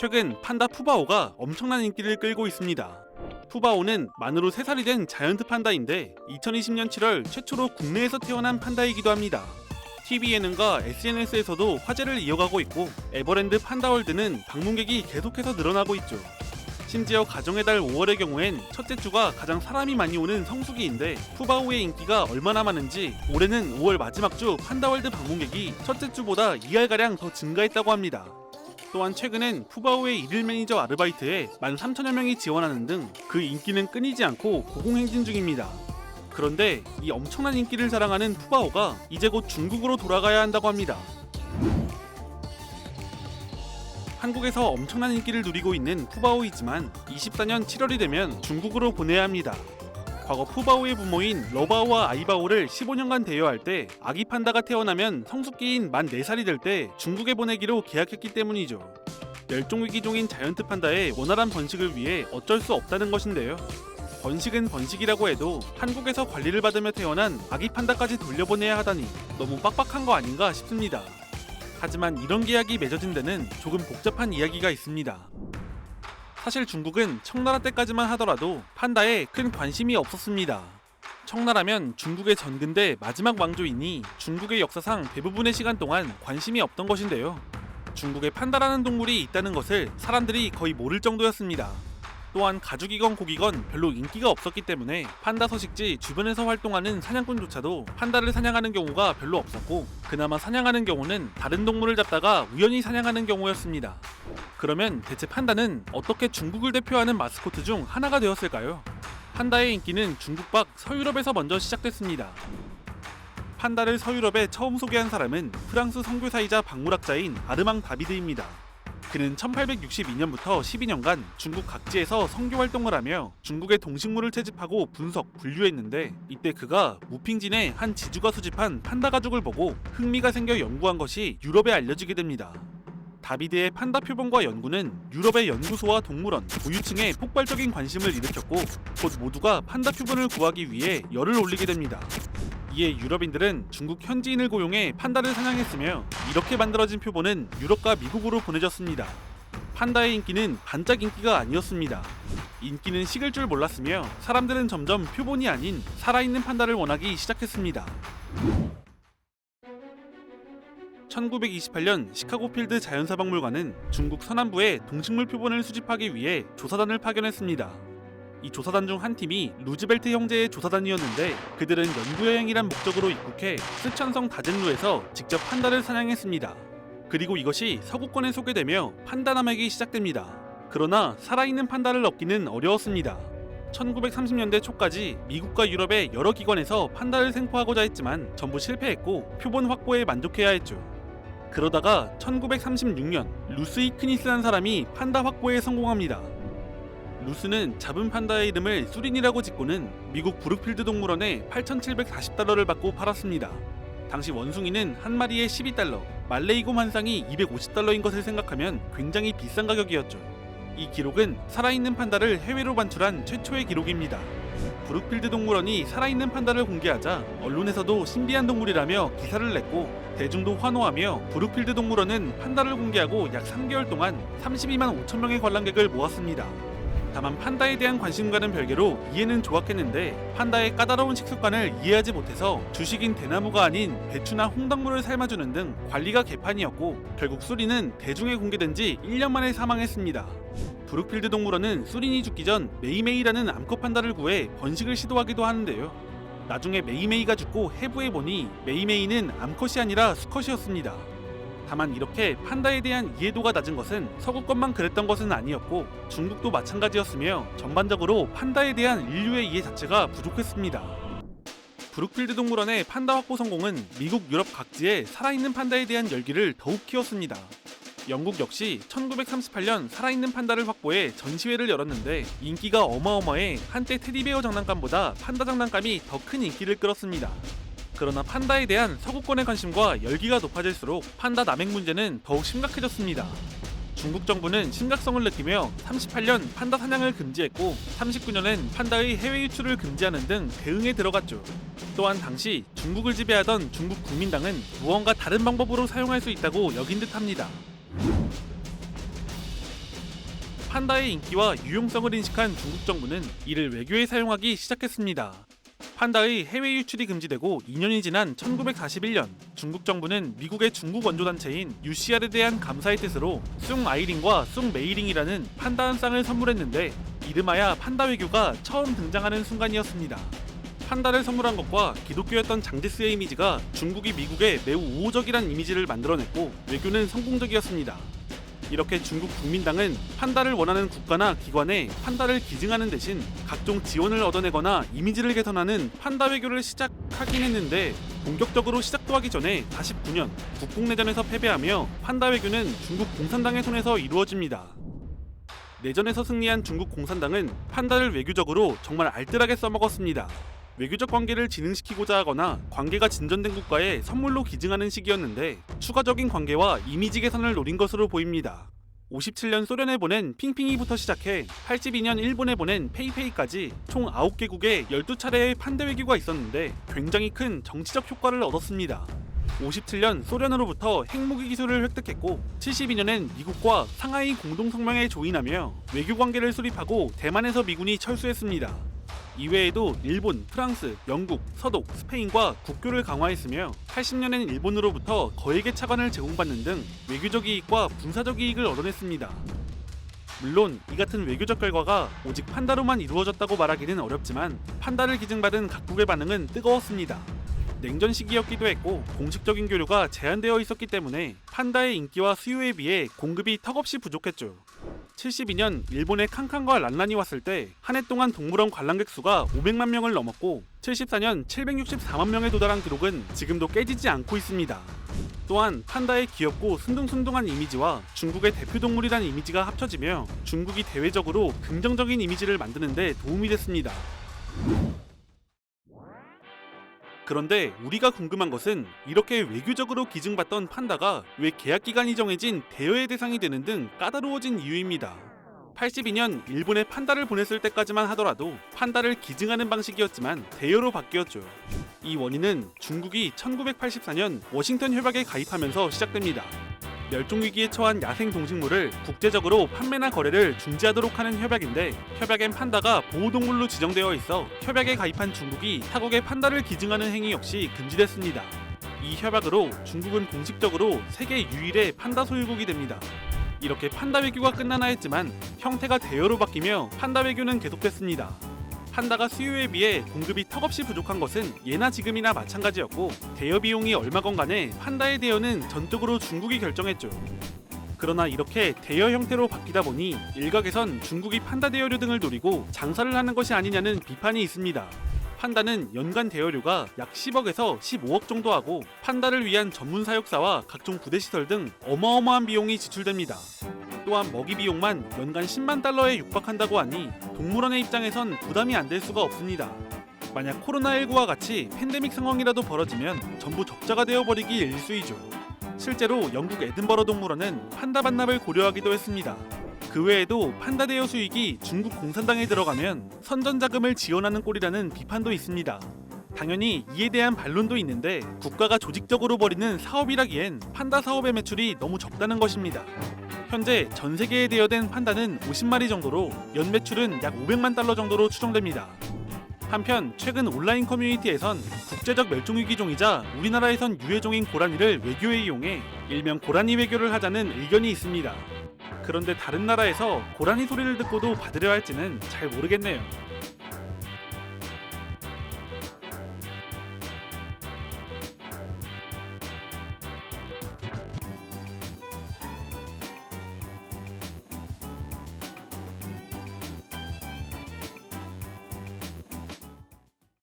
최근 판다 푸바오가 엄청난 인기를 끌고 있습니다. 푸바오는 만으로 3살이 된 자이언트 판다인데 2020년 7월 최초로 국내에서 태어난 판다이기도 합니다. TV 예능과 SNS에서도 화제를 이어가고 있고 에버랜드 판다월드는 방문객이 계속해서 늘어나고 있죠. 심지어 가정의 달 5월의 경우엔 첫째 주가 가장 사람이 많이 오는 성수기인데 푸바오의 인기가 얼마나 많은지 올해는 5월 마지막 주 판다월드 방문객이 첫째 주보다 2할가량 더 증가했다고 합니다. 또한 최근엔 푸바오의 일일 매니저 아르바이트에 13,000여 명이 지원하는 등 그 인기는 끊이지 않고 고공행진 중입니다. 그런데 이 엄청난 인기를 자랑하는 푸바오가 이제 곧 중국으로 돌아가야 한다고 합니다. 한국에서 엄청난 인기를 누리고 있는 푸바오이지만 24년 7월이 되면 중국으로 보내야 합니다. 과거 푸바오의 부모인 러바오와 아이바오를 15년간 대여할 때 아기 판다가 태어나면 성숙기인 만 4살이 될 때 중국에 보내기로 계약했기 때문이죠. 멸종위기종인 자이언트 판다의 원활한 번식을 위해 어쩔 수 없다는 것인데요. 번식은 번식이라고 해도 한국에서 관리를 받으며 태어난 아기 판다까지 돌려보내야 하다니 너무 빡빡한 거 아닌가 싶습니다. 하지만 이런 계약이 맺어진 데는 조금 복잡한 이야기가 있습니다. 사실 중국은 청나라 때까지만 하더라도 판다에 큰 관심이 없었습니다. 청나라면 중국의 전근대 마지막 왕조이니 중국의 역사상 대부분의 시간 동안 관심이 없던 것인데요. 중국에 판다라는 동물이 있다는 것을 사람들이 거의 모를 정도였습니다. 또한 가죽이건 고기건 별로 인기가 없었기 때문에 판다 서식지 주변에서 활동하는 사냥꾼조차도 판다를 사냥하는 경우가 별로 없었고 그나마 사냥하는 경우는 다른 동물을 잡다가 우연히 사냥하는 경우였습니다. 그러면 대체 판다는 어떻게 중국을 대표하는 마스코트 중 하나가 되었을까요? 판다의 인기는 중국 밖 서유럽에서 먼저 시작됐습니다. 판다를 서유럽에 처음 소개한 사람은 프랑스 선교사이자 박물학자인 아르망 다비드입니다. 그는 1862년부터 12년간 중국 각지에서 선교 활동을 하며 중국의 동식물을 채집하고 분석, 분류했는데 이때 그가 무핑진의 한 지주가 수집한 판다 가죽을 보고 흥미가 생겨 연구한 것이 유럽에 알려지게 됩니다. 다비드의 판다 표본과 연구는 유럽의 연구소와 동물원, 보유층에 폭발적인 관심을 일으켰고 곧 모두가 판다 표본을 구하기 위해 열을 올리게 됩니다. 이에 유럽인들은 중국 현지인을 고용해 판다를 사냥했으며 이렇게 만들어진 표본은 유럽과 미국으로 보내졌습니다. 판다의 인기는 반짝 인기가 아니었습니다. 인기는 식을 줄 몰랐으며 사람들은 점점 표본이 아닌 살아있는 판다를 원하기 시작했습니다. 1928년 시카고 필드 자연사박물관은 중국 서남부에 동식물 표본을 수집하기 위해 조사단을 파견했습니다. 이 조사단 중 한 팀이 루즈벨트 형제의 조사단이었는데 그들은 연구여행이란 목적으로 입국해 쓰촨성 다젠루에서 직접 판다를 사냥했습니다. 그리고 이것이 서구권에 소개되며 판다 남획이 시작됩니다. 그러나 살아있는 판다를 얻기는 어려웠습니다. 1930년대 초까지 미국과 유럽의 여러 기관에서 판다를 생포하고자 했지만 전부 실패했고 표본 확보에 만족해야 했죠. 그러다가 1936년 루스 이크니스라는 사람이 판다 확보에 성공합니다. 루스는 잡은 판다의 이름을 수린이라고 짓고는 미국 브룩필드 동물원에 8,740달러를 받고 팔았습니다. 당시 원숭이는 한 마리에 12달러, 말레이곰 한 쌍이 250달러인 것을 생각하면 굉장히 비싼 가격이었죠. 이 기록은 살아있는 판다를 해외로 반출한 최초의 기록입니다. 브룩필드 동물원이 살아있는 판다를 공개하자 언론에서도 신비한 동물이라며 기사를 냈고 대중도 환호하며 브룩필드 동물원은 판다를 공개하고 약 3개월 동안 32만 5천 명의 관람객을 모았습니다. 다만 판다에 대한 관심과는 별개로 이해는 좋았겠는데 판다의 까다로운 식습관을 이해하지 못해서 주식인 대나무가 아닌 배추나 홍당무를 삶아주는 등 관리가 개판이었고 결국 수린은 대중에 공개된 지 1년 만에 사망했습니다. 브룩필드 동물원은 수린이 죽기 전 메이메이라는 암컷 판다를 구해 번식을 시도하기도 하는데요. 나중에 메이메이가 죽고 해부해보니 메이메이는 암컷이 아니라 수컷이었습니다. 다만 이렇게 판다에 대한 이해도가 낮은 것은 서구권만 그랬던 것은 아니었고 중국도 마찬가지였으며 전반적으로 판다에 대한 인류의 이해 자체가 부족했습니다. 브룩필드 동물원의 판다 확보 성공은 미국, 유럽 각지에 살아있는 판다에 대한 열기를 더욱 키웠습니다. 영국 역시 1938년 살아있는 판다를 확보해 전시회를 열었는데 인기가 어마어마해 한때 테디베어 장난감보다 판다 장난감이 더 큰 인기를 끌었습니다. 그러나 판다에 대한 서구권의 관심과 열기가 높아질수록 판다 남획 문제는 더욱 심각해졌습니다. 중국 정부는 심각성을 느끼며 38년 판다 사냥을 금지했고 39년엔 판다의 해외 유출을 금지하는 등 대응에 들어갔죠. 또한 당시 중국을 지배하던 중국 국민당은 무언가 다른 방법으로 사용할 수 있다고 여긴 듯합니다. 판다의 인기와 유용성을 인식한 중국 정부는 이를 외교에 사용하기 시작했습니다. 판다의 해외 유출이 금지되고 2년이 지난 1941년 중국 정부는 미국의 중국 원조단체인 UCR에 대한 감사의 뜻으로 숭 아이링과 숭 메이링이라는 판다 한 쌍을 선물했는데 이름하여 판다 외교가 처음 등장하는 순간이었습니다. 판다를 선물한 것과 기독교였던 장제스의 이미지가 중국이 미국에 매우 우호적이란 이미지를 만들어냈고 외교는 성공적이었습니다. 이렇게 중국 국민당은 판다를 원하는 국가나 기관에 판다를 기증하는 대신 각종 지원을 얻어내거나 이미지를 개선하는 판다 외교를 시작하긴 했는데 본격적으로 시작도 하기 전에 49년 국공내전에서 패배하며 판다 외교는 중국 공산당의 손에서 이루어집니다. 내전에서 승리한 중국 공산당은 판다를 외교적으로 정말 알뜰하게 써먹었습니다. 외교적 관계를 진흥시키고자 하거나 관계가 진전된 국가에 선물로 기증하는 시기였는데 추가적인 관계와 이미지 개선을 노린 것으로 보입니다. 57년 소련에 보낸 핑핑이부터 시작해 82년 일본에 보낸 페이페이까지 총 9개국에 12차례의 판다 외교가 있었는데 굉장히 큰 정치적 효과를 얻었습니다. 57년 소련으로부터 핵무기 기술을 획득했고 72년엔 미국과 상하이 공동성명에 조인하며 외교 관계를 수립하고 대만에서 미군이 철수했습니다. 이외에도 일본, 프랑스, 영국, 서독, 스페인과 국교를 강화했으며 80년엔 일본으로부터 거액의 차관을 제공받는 등 외교적 이익과 군사적 이익을 얻어냈습니다. 물론 이 같은 외교적 결과가 오직 판다로만 이루어졌다고 말하기는 어렵지만 판다를 기증받은 각국의 반응은 뜨거웠습니다. 냉전 시기였기도 했고 공식적인 교류가 제한되어 있었기 때문에 판다의 인기와 수요에 비해 공급이 턱없이 부족했죠. 72년 일본의 칸칸과 란란이 왔을 때 한 해 동안 동물원 관람객 수가 500만 명을 넘었고 74년 764만 명에 도달한 기록은 지금도 깨지지 않고 있습니다. 또한 판다의 귀엽고 순둥순둥한 이미지와 중국의 대표 동물이라는 이미지가 합쳐지며 중국이 대외적으로 긍정적인 이미지를 만드는 데 도움이 됐습니다. 그런데 우리가 궁금한 것은 이렇게 외교적으로 기증받던 판다가 왜 계약기간이 정해진 대여의 대상이 되는 등 까다로워진 이유입니다. 82년 일본에 판다를 보냈을 때까지만 하더라도 판다를 기증하는 방식이었지만 대여로 바뀌었죠. 이 원인은 중국이 1984년 워싱턴 협약에 가입하면서 시작됩니다. 멸종위기에 처한 야생 동식물을 국제적으로 판매나 거래를 중지하도록 하는 협약인데 협약엔 판다가 보호동물로 지정되어 있어 협약에 가입한 중국이 타국에 판다를 기증하는 행위 역시 금지됐습니다. 이 협약으로 중국은 공식적으로 세계 유일의 판다 소유국이 됩니다. 이렇게 판다 외교가 끝나나 했지만 형태가 대여로 바뀌며 판다 외교는 계속됐습니다. 판다가 수요에 비해 공급이 턱없이 부족한 것은 예나 지금이나 마찬가지였고 대여 비용이 얼마건 간에 판다의 대여는 전적으로 중국이 결정했죠. 그러나 이렇게 대여 형태로 바뀌다 보니 일각에선 중국이 판다 대여료 등을 노리고 장사를 하는 것이 아니냐는 비판이 있습니다. 판다는 연간 대여료가 약 10억에서 15억 정도 하고 판다를 위한 전문 사육사와 각종 부대시설 등 어마어마한 비용이 지출됩니다. 또한 먹이 비용만 연간 10만 달러에 육박한다고 하니 동물원의 입장에선 부담이 안 될 수가 없습니다. 만약 코로나19와 같이 팬데믹 상황이라도 벌어지면 전부 적자가 되어버리기 일쑤이죠. 실제로 영국 에든버러 동물원은 판다 반납을 고려하기도 했습니다. 그 외에도 판다 대여 수익이 중국 공산당에 들어가면 선전자금을 지원하는 꼴이라는 비판도 있습니다. 당연히 이에 대한 반론도 있는데 국가가 조직적으로 벌이는 사업이라기엔 판다 사업의 매출이 너무 적다는 것입니다. 현재 전 세계에 대여된 판다는 50마리 정도로 연 매출은 약 500만 달러 정도로 추정됩니다. 한편 최근 온라인 커뮤니티에선 국제적 멸종위기종이자 우리나라에선 유해종인 고라니를 외교에 이용해 일명 고라니 외교를 하자는 의견이 있습니다. 그런데 다른 나라에서 고라니 소리를 듣고도 받으려 할지는 잘 모르겠네요.